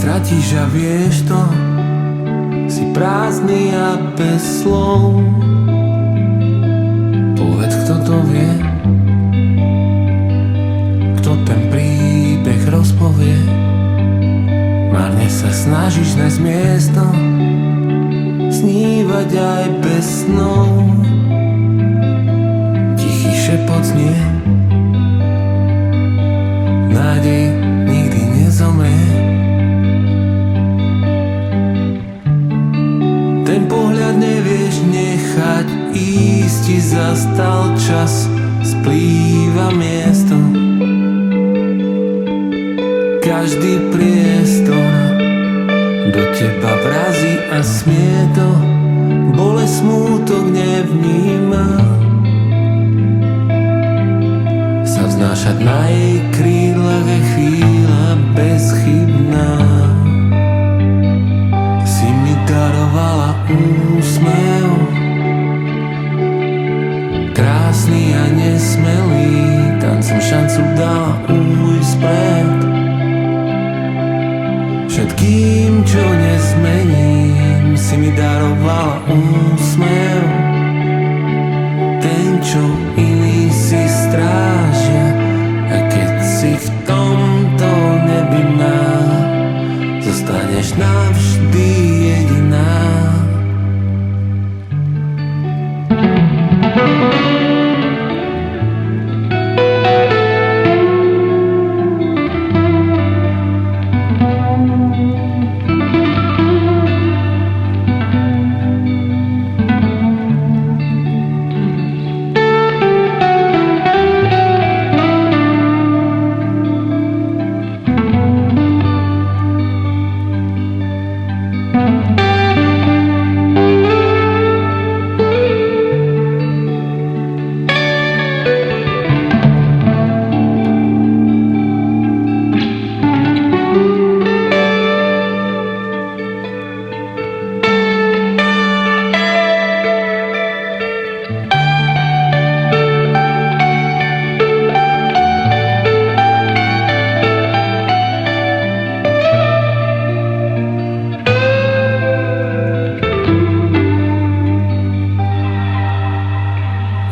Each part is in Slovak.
stratíš a vieš to, si prázdny a bez slov. Povedz, kto to vie, kto ten príbeh rozpovie. Márne sa snažíš nájsť miesto, snívať aj bez snov. Tichý šepot znie, nádej nikdy nezomrie. Ten pohľad nevieš nechať ísť, ti zastal čas, splýva miesto. Každý priestor do teba vrazí a smie to, bolesť smútok nevníma. Sa vznášať na jej krídlach je chvíľa bezchybná. Si mi darovala úsmev, krásny a nesmelý, tancom šancu dala ujsť vpred. Všetkým, čo nezmením, si mi darovala úsmev. Ten, čo iný si strážia, a keď si v tomto nebi zostaneš navždy jediná.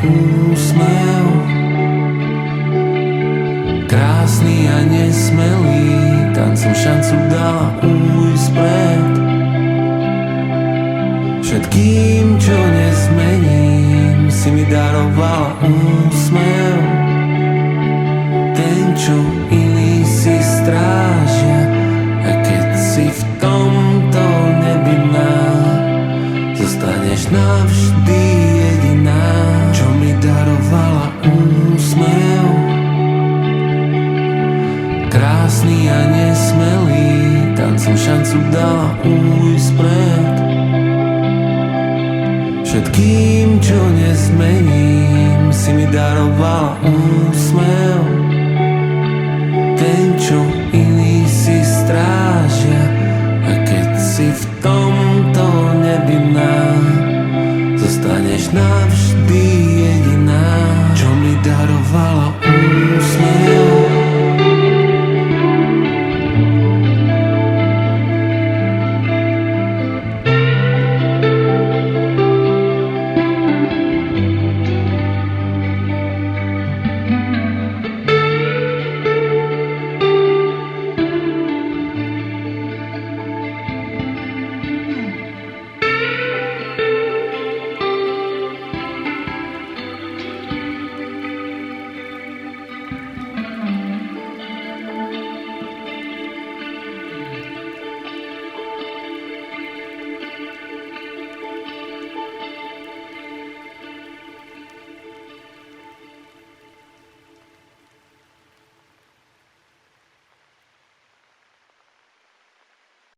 Úsmev, krásny a nesmelý, tancom šancu dala ujsť vpred. Všetkým, čo nezmením, si mi darovala úsmev. Ten, čo iný si strážia, a keď si v tomto nebi zostaneš navždy jediná. Čo mi darovala úsmev, krásny a nesmelý, tancom šancu dala ujsť vpred. Všetkým, čo nezmením, si mi darovala úsmev. Ten, čo iný si strážia, a keď si v tomto nebi zostaneš